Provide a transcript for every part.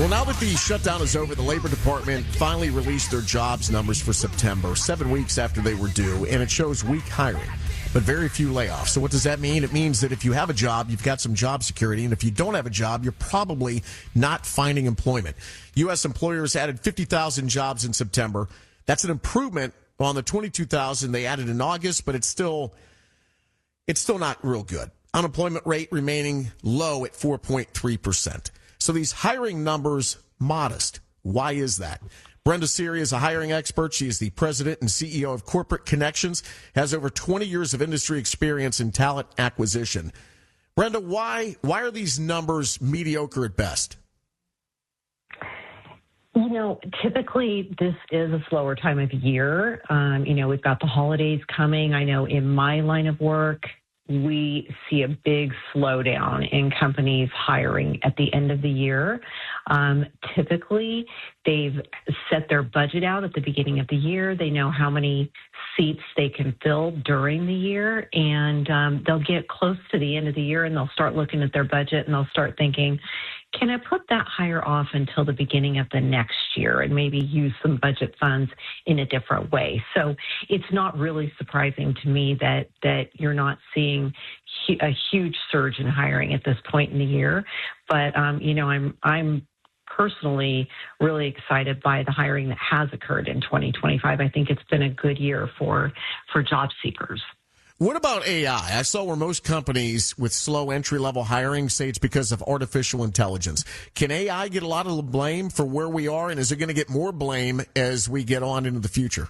Well, now that the shutdown is over, the Labor Department finally released their jobs numbers for September, 7 weeks after they were due, and it shows weak hiring, but very few layoffs. So what does that mean? It means that if you have a job, you've got some job security, and if you don't have a job, you're probably not finding employment. U.S. employers added 50,000 jobs in September. That's an improvement on the 22,000 they added in August, but it's still not real good. Unemployment rate remaining low at 4.3%. So these hiring numbers, modest. Why is that? Brenda is a hiring expert. She is the president and CEO of Corporate Connections, has over 20 years of industry experience in talent acquisition. Brenda, why are these numbers mediocre at best? You know, typically this is a slower time of year. We've got the holidays coming. I know in my line of work, we see a big slowdown in companies hiring at the end of the year. Typically, they've set their budget out at the beginning of the year. They know how many seats they can fill during the year, and they'll get close to the end of the year and they'll start looking at their budget and they'll start thinking, can I put that hire off until the beginning of the next year and maybe use some budget funds in a different way? So it's not really surprising to me that you're not seeing a huge surge in hiring at this point in the year. But, I'm personally really excited by the hiring that has occurred in 2025. I think it's been a good year for job seekers. What about AI? I saw where most companies with slow entry-level hiring say it's because of artificial intelligence. Can AI get a lot of the blame for where we are, and is it going to get more blame as we get on into the future?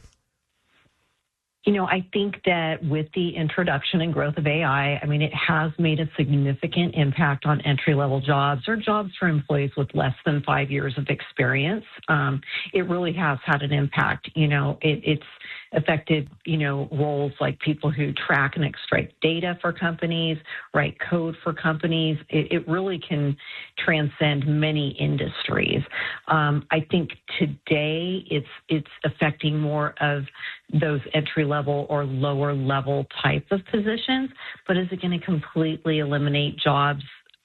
I think that with the introduction and growth of AI, it has made a significant impact on entry-level jobs or jobs for employees with less than 5 years of experience. It really has had an impact. It's affected, roles like people who track and extract data for companies, write code for companies. It really can transcend many industries. I think today it's affecting more of those entry-level or lower-level type of positions, but is it going to completely eliminate jobs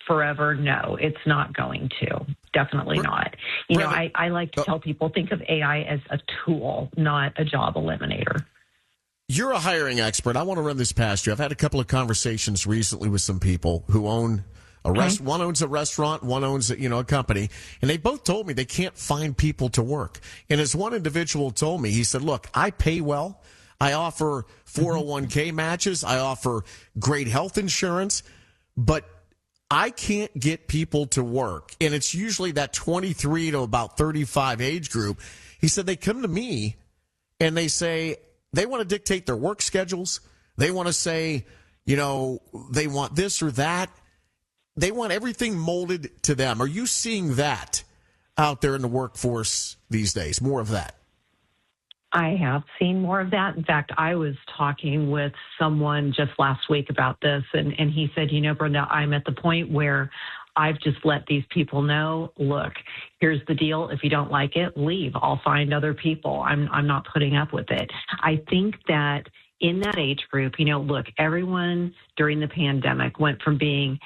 forever? No, it's not going to. Definitely not. I like to tell people, think of AI as a tool, not a job eliminator. You're a hiring expert. I want to run this past you. I've had a couple of conversations recently with some people who own a restaurant. One owns a restaurant, one owns a company, and they both told me they can't find people to work. And as one individual told me, he said, look, I pay well. I offer 401k matches. I offer great health insurance, but I can't get people to work. And it's usually that 23 to about 35 age group. He said they come to me and they say they want to dictate their work schedules. They want to say, they want this or that. They want everything molded to them. Are you seeing that out there in the workforce these days? More of that? I have seen more of that. In fact, I was talking with someone just last week about this, and he said, Brenda, I'm at the point where I've just let these people know, look, here's the deal. If you don't like it, leave. I'll find other people. I'm not putting up with it. I think that in that age group, look, everyone during the pandemic went from being,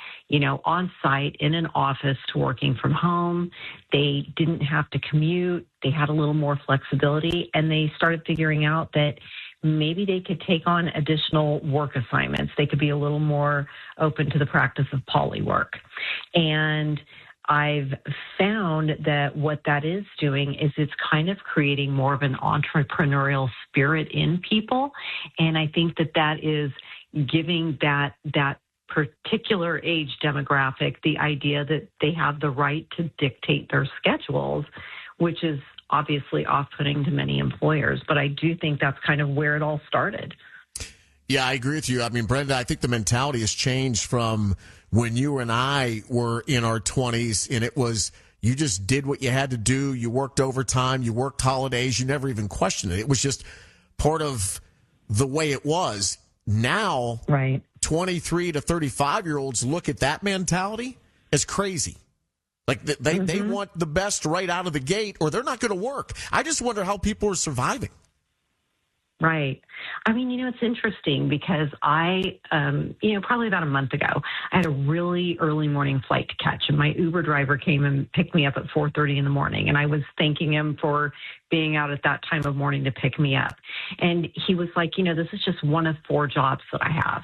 on site in an office to working from home. They didn't have to commute. They had a little more flexibility, and they started figuring out that maybe they could take on additional work assignments. They could be a little more open to the practice of poly work. And I've found that what that is doing is it's kind of creating more of an entrepreneurial spirit in people. And I think that is giving that particular age demographic the idea that they have the right to dictate their schedules, which is obviously off-putting to many employers. But I do think that's kind of where it all started. Yeah, I agree with you. Brenda, I think the mentality has changed from when you and I were in our 20s, and it was you just did what you had to do. You worked overtime. You worked holidays. You never even questioned it. It was just part of the way it was. Now, right. 23 to 35-year-olds look at that mentality as crazy. Like they want the best right out of the gate, or they're not going to work. I just wonder how people are surviving. Right. I mean, it's interesting because I, probably about a month ago, I had a really early morning flight to catch, and my Uber driver came and picked me up at 4:30 in the morning, and I was thanking him for being out at that time of morning to pick me up. And he was like, this is just one of 4 jobs that I have.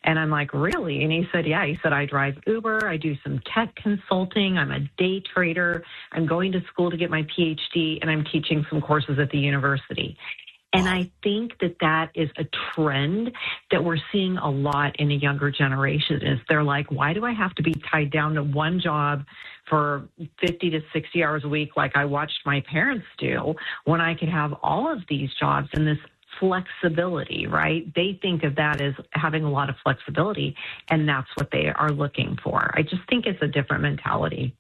And I'm like, really? And he said, yeah. He said, I drive Uber, I do some tech consulting, I'm a day trader, I'm going to school to get my PhD, and I'm teaching some courses at the university. And I think that is a trend that we're seeing a lot in a younger generation is they're like, why do I have to be tied down to one job for 50 to 60 hours a week like I watched my parents do when I could have all of these jobs and this flexibility, right? They think of that as having a lot of flexibility, and that's what they are looking for. I just think it's a different mentality.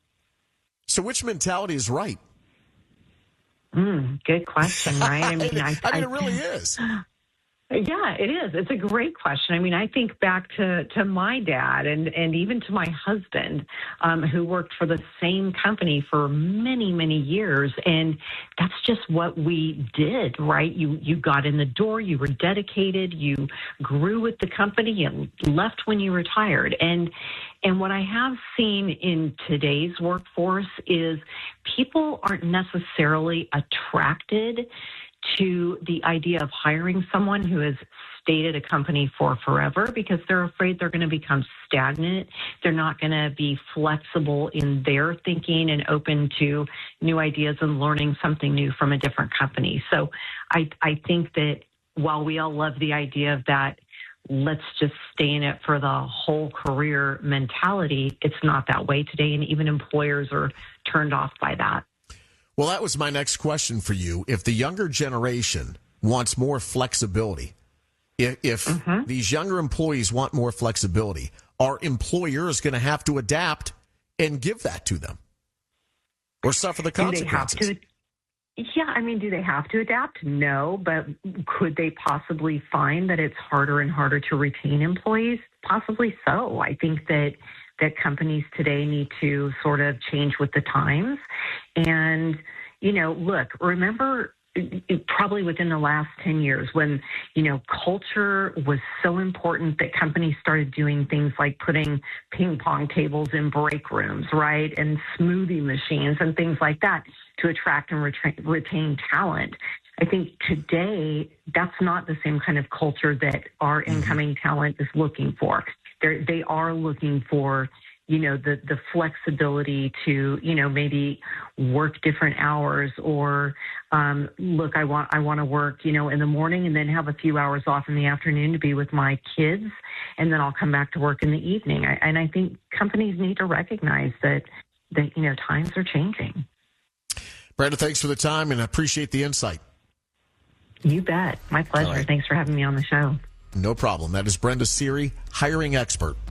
So which mentality is right? Good question, right? I mean, it really is. Yeah, it is. It's a great question. I mean, I think back to my dad and even to my husband, who worked for the same company for many, many years. And that's just what we did, right? You got in the door, you were dedicated, you grew with the company and left when you retired. And what I have seen in today's workforce is people aren't necessarily attracted to the idea of hiring someone who has stayed at a company for forever because they're afraid they're going to become stagnant. They're not going to be flexible in their thinking and open to new ideas and learning something new from a different company. So I think that while we all love the idea of that, let's just stay in it for the whole career mentality, it's not that way today. And even employers are turned off by that. Well, that was my next question for you. If the younger generation wants more flexibility, if these younger employees want more flexibility, are employers going to have to adapt and give that to them or suffer the consequences? Do they have to? Yeah, I mean, do they have to adapt? No, but could they possibly find that it's harder and harder to retain employees? Possibly so. I think that companies today need to sort of change with the times. And, look, remember probably within the last 10 years when, culture was so important that companies started doing things like putting ping pong tables in break rooms, right? And smoothie machines and things like that to attract and retain talent. I think today that's not the same kind of culture that our incoming talent is looking for. They are looking for, the flexibility to, maybe work different hours or, look, I want to work, in the morning and then have a few hours off in the afternoon to be with my kids. And then I'll come back to work in the evening. And I think companies need to recognize that, times are changing. Brenda, thanks for the time and I appreciate the insight. You bet. My pleasure. Right. Thanks for having me on the show. No problem. That is Brenda Seary, hiring expert.